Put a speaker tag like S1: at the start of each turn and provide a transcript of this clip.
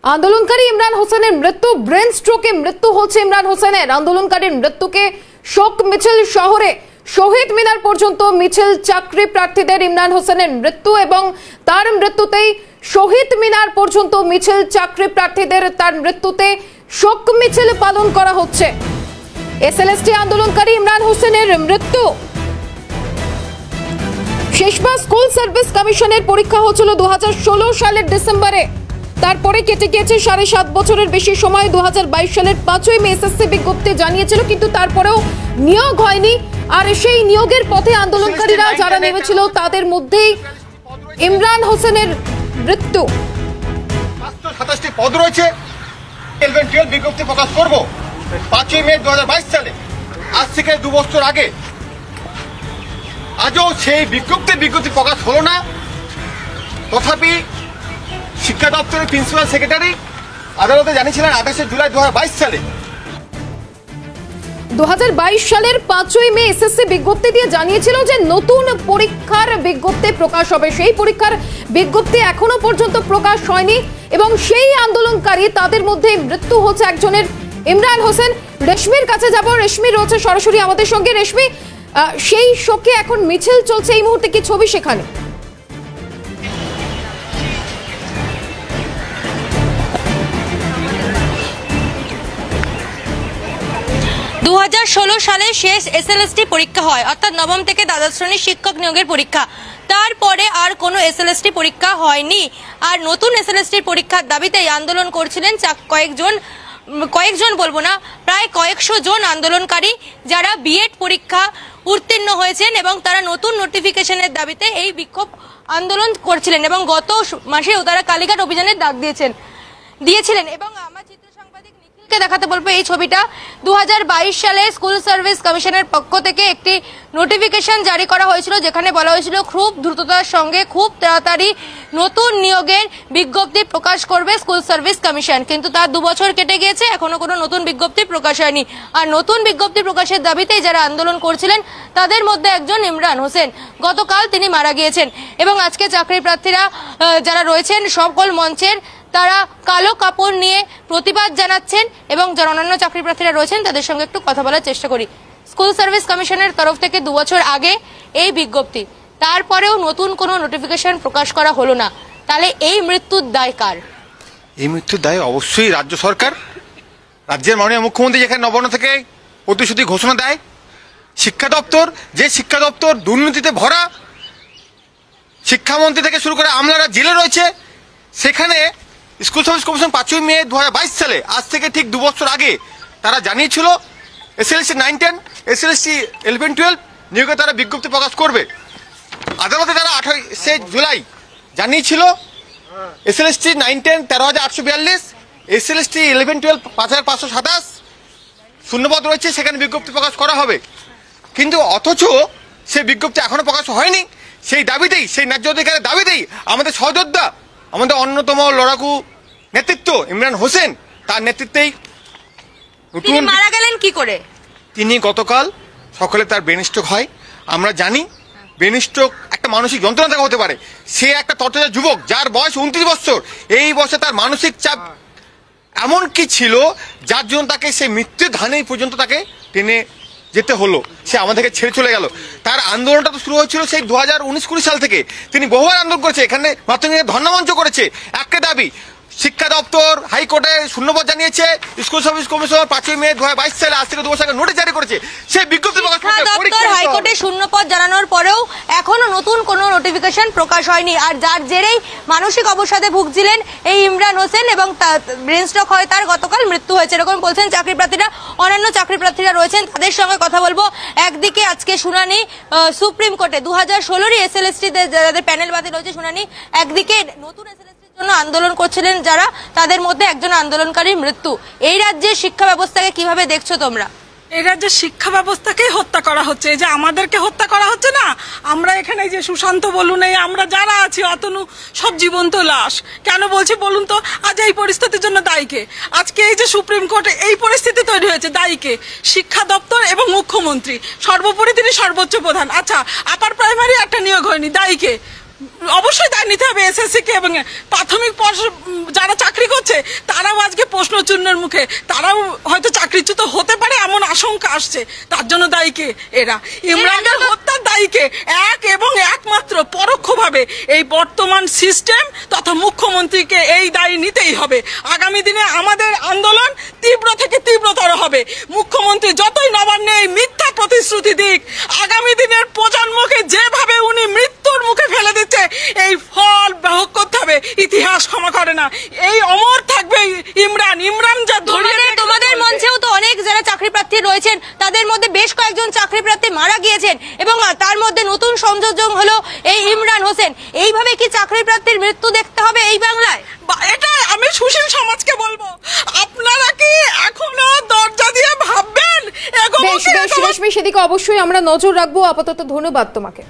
S1: আন্দোলনকারী ইমরান হোসেনের মৃত্যু, ব্রেন স্ট্রোকে মৃত্যু হচ্ছে ইমরান হোসেনের। আন্দোলনকারীর মৃত্যুকে শোক মিছিল শহরে শহীদ মিনার পর্যন্ত মিছিল। চাকরি প্রার্থীদের ইমরান হোসেনের মৃত্যু এবং তার মৃত্যুতেই শহীদ মিনার পর্যন্ত মিছিল। চাকরি প্রার্থীদের তার মৃত্যুতে শোক মিছিল পালন করা হচ্ছে। এসএলএসটি আন্দোলনকারী ইমরান হোসেনের মৃত্যু। শেষবার স্কুল সার্ভিস কমিশনের পরীক্ষা হয়েছিল 2016 সালের ডিসেম্বরে। তারপরে কেটে গিয়েছে 7.5 বছরের বেশি সময়। 2022 সালের 5ই মে এসএসসি বিজ্ঞপ্তি জানিয়েছিল, কিন্তু তারপরেও নিয়োগ হয়নি। আর সেই নিয়োগের পথে আন্দোলনকারীরা যারা নেমেছিল তাদের মধ্যেই ইমরান হোসেনের মৃত্যু।
S2: 527টি পদ রয়েছে। 11-12 বিজ্ঞপ্তি প্রকাশ করব 5ই মে 2022 সালে, আজ থেকে 2 বছর আগে। আজও সেই বিজ্ঞপ্তি প্রকাশ হলো না। তথাপি শিক্ষা দপ্তরের প্রিন্সিপাল সেক্রেটারি আদালতে জানিয়েছিলেন 28 জুলাই 2022 সালে।
S1: 2022 সালের 5ই মে এসএসসি বিজ্ঞপ্তি দিয়ে জানিয়েছিল যে নতুন পরীক্ষার বিজ্ঞপ্তি প্রকাশ হবে। সেই পরীক্ষার বিজ্ঞপ্তি এখনো পর্যন্ত প্রকাশ হয়নি এবং সেই আন্দোলনকারী তাদের মধ্যে মৃত্যু হচ্ছে একজনের, ইমরান হোসেন। রেশমির কাছে যাব, রেশমি রয়েছে সরাসরি আমাদের সঙ্গে। রেশমি, সেই শোকে এখন মিছিল চলছে এই মুহূর্তে, কি ছবি সেখানে?
S3: 2016 সালে শেষ এসএলএসটি পরীক্ষা হয়, অর্থাৎ নবম থেকে দ্বাদশ শ্রেণীর শিক্ষক নিয়োগের পরীক্ষা। তারপরে আর কোনো এসএলএসটি পরীক্ষা হয়নি। আর নতুন এসএলএসটির পরীক্ষার দাবিতেই আন্দোলন করছিলেন কয়েকজন বলবো না, প্রায় কয়েকশো জন আন্দোলনকারী, যারা বিএড পরীক্ষা উত্তীর্ণ হয়েছেন এবং তারা নতুন নোটিফিকেশনের দাবিতে এই বিক্ষোভ আন্দোলন করছিলেন এবং গত মাসেও তারা কালীঘাট অভিযানের ডাক দিয়েছিলেন। এবং আমার চিত্র সাংবাদিক নিখিলকে দেখাতে বলবো এই ছবিটা। 2022 সালে স্কুল সার্ভিস কমিশনের পক্ষ থেকে একটি নোটিফিকেশন জারি করা হয়েছিল, যেখানে বলা হয়েছিল খুব দ্রুততার সঙ্গে খুব তাড়াতাড়ি নতুন নিয়োগের বিজ্ঞপ্তি প্রকাশ করবে স্কুল সার্ভিস কমিশন। কিন্তু তার 2 বছর কেটে গিয়েছে, এখনো কোনো নতুন বিজ্ঞপ্তি প্রকাশ হয়নি। আর নতুন বিজ্ঞপ্তি প্রকাশের দাবিতেই যারা আন্দোলন করছিলেন তাদের মধ্যে একজন ইমরান হোসেন। গতকাল তিনি মারা গিয়েছেন এবং আজকে চাকরি প্রার্থীরা যারা রয়েছেন সকল মঞ্চের, তারা কালো কাপড় নিয়ে প্রতিবাদ জানাচ্ছেন এবং যারা অন্যান্য চাকরি প্রার্থীরা রয়েছেন তাদের সঙ্গে একটু কথা বলার চেষ্টা করি। স্কুল সার্ভিস কমিশনের তরফ থেকে 2 বছর আগে এই বিজ্ঞপ্তি, তারপরেও নতুন কোনো নোটিফিকেশন প্রকাশ করা হলো না। তাহলে এই মৃত্যুর দায় কার?
S2: এই মৃত্যুর দায় অবশ্যই রাজ্য সরকার। রাজ্যের মাননীয় মুখ্যমন্ত্রী যেখানে নবান্ন থেকে প্রতিশ্রুতি ঘোষণা দেয়, শিক্ষা দপ্তর, যে শিক্ষা দপ্তর দুর্নীতিতে ভরা, শিক্ষামন্ত্রী থেকে শুরু করে আমলারা জেলে রয়েছে, সেখানে স্কুল সার্ভিস কমিশন 5ই মে 2022 সালে, আজ থেকে ঠিক 2 বছর আগে, তারা জানিয়েছিল এসএলএসটি 9-10, এসএলএসটি 11-12 নিয়োগে তারা বিজ্ঞপ্তি প্রকাশ করবে। আদালতে তারা 28 জুলাই জানিয়েছিল এসএলএসটি 9-10 13,842, এসএলএসটি 11-12 5,527 শূন্যপদ রয়েছে, সেখানে বিজ্ঞপ্তি প্রকাশ করা হবে। কিন্তু অথচ সেই বিজ্ঞপ্তি এখনো প্রকাশ হয়নি। সেই দাবিতেই, সেই ন্যায্য অধিকারের দাবিতেই আমাদের সহযোদ্ধা, আমাদের অন্যতম লড়াকু নেতৃত্ব ইমরান হোসেন, তার নেতৃত্বেই
S3: তিনি মারা গেলেন কি করে?
S2: তিনি গতকাল সকালে তার ব্রেন স্ট্রোক হয়। আমরা জানি ব্রেন স্ট্রোক একটা মানসিক যন্ত্রণা থেকে হতে পারে। সে একটা তরতাজা যুবক, যার বয়স 29 বছর। এই বয়সে তার মানসিক চাপ এমন কি ছিল যার জন্য তাকে সেই মৃত্যু ধানেই পর্যন্ত তাকে টেনে যেতে হলো। সে আমাদেরকে ছেড়ে চলে গেল। তার আন্দোলনটা তো শুরু হয়েছিল সেই 2019-20 সাল থেকে। তিনি বহুবার আন্দোলন করেছে, এখানে মাধ্যমিক ধর্ণামঞ্চ করেছে। একটা দাবি, শিক্ষা দপ্তর হাইকোর্টে শূন্যপদ জানিয়েছে, স্কুল সার্ভিস কমিশন 5ই মে 2022 সালে, আজ থেকে 2 বছর আগে নোটিশ জারি করেছে। সেই বিজ্ঞপ্তি প্রকাশ করতে
S3: দপ্তর হাইকোর্টে শূন্যপদ জানানোর পরেও এখনো নতুন কোনো নোটিফিকেশন প্রকাশ হয়নি। আর যার জেরেই মানসিক অবসাদে ভুগছিলেন এই ইমরান হোসেন এবং ব্রেন স্ট্রোক হয় তার গতকাল মৃত্যু হয়েছে, এরকম বলছেন চাকরি প্রার্থীরা। অন্যান্য চাকরি প্রার্থীরা রয়েছেন, তাদের সঙ্গে কথা বলবো। একদিকে আজকে শুনানি সুপ্রিম কোর্টে 2016 এসএলএসটি যাদের প্যানেল বাতিল হয়েছে শুনানি, একদিকে নতুন এসএলএসটির জন্য আন্দোলন করছিলেন যারা, তাদের মধ্যে একজন আন্দোলনকারীর মৃত্যু। এই রাজ্যের শিক্ষা ব্যবস্থাকে কিভাবে দেখছো তোমরা?
S4: এই রাজ্যের শিক্ষা ব্যবস্থাকেই হত্যা করা হচ্ছে। এই যে আমাদেরকে হত্যা করা হচ্ছে না, আমরা এখানে যে সুশান্ত বলুন, এই আমরা যারা আছি, অতনু, সব জীবন্ত লাশ। কেন বলছি বলুন তো? আজ এই পরিস্থিতির জন্য দায়ীকে? আজকে এই যে সুপ্রিম কোর্টে এই পরিস্থিতি তৈরি হয়েছে, দায়ীকে? শিক্ষা দপ্তর এবং মুখ্যমন্ত্রী, সর্বোপরি তিনি সর্বোচ্চ প্রধান। আচ্ছা, আপার প্রাইমারি একটা নিয়োগ হয়নি, দায়ীকে? অবশ্যই দায় নিতে হবে এসএসসি কে এবং প্রাথমিক যারা চাকরি করছে হচ্ছে তারাও আজকে প্রশ্নচিহ্নের মুখে, তারাও হয়তো চাকরিচ্যুত হতে পারে এমন আশঙ্কা আসছে। তার জন্য দায়ী কে? এরা। ইমরানের হত্যার দায়ী কে? এক এবং একমাত্র পরোক্ষভাবে এই বর্তমান সিস্টেম তথা মুখ্যমন্ত্রীকে এই দায়ী নিতেই হবে। আগামী দিনে আমাদের আন্দোলন তীব্র থেকে তীব্রতর হবে। মুখ্যমন্ত্রী যতই নবান্নে এই মিথ্যা প্রতিশ্রুতি দিক, আগামী দিনের প্রজন্মকে যেভাবে উনি মৃত্যুর মুখে ফেলে দিচ্ছে, এই ফল ভোগ করতে হবে। ইতিহাস ক্ষমা করে না, এই অমর থাকবে ইমরান। ইমরান যা
S3: তোমাদের মঞ্চেও তো অনেক যারা চাকরি প্রার্থী রয়েছেন, তাদের মধ্যে বেশ কয়েকজন চাকরি প্রার্থী মারা গিয়েছেন এবং তার মধ্যে নতুন সংযোজন হলো এই ইমরান হোসেন। এইভাবে কি চাকরি প্রার্থীর মৃত্যু দেখতে হবে এই বাংলায়?
S4: এটা আমি সুশীল সমাজকে বলবো, আপনারা কি এখনো দরজা দিয়ে ভাববেন?
S1: বেশ রেশমি, সেদিকে অবশ্যই আমরা নজর রাখবো। আপাতত ধন্যবাদ তোমাকে।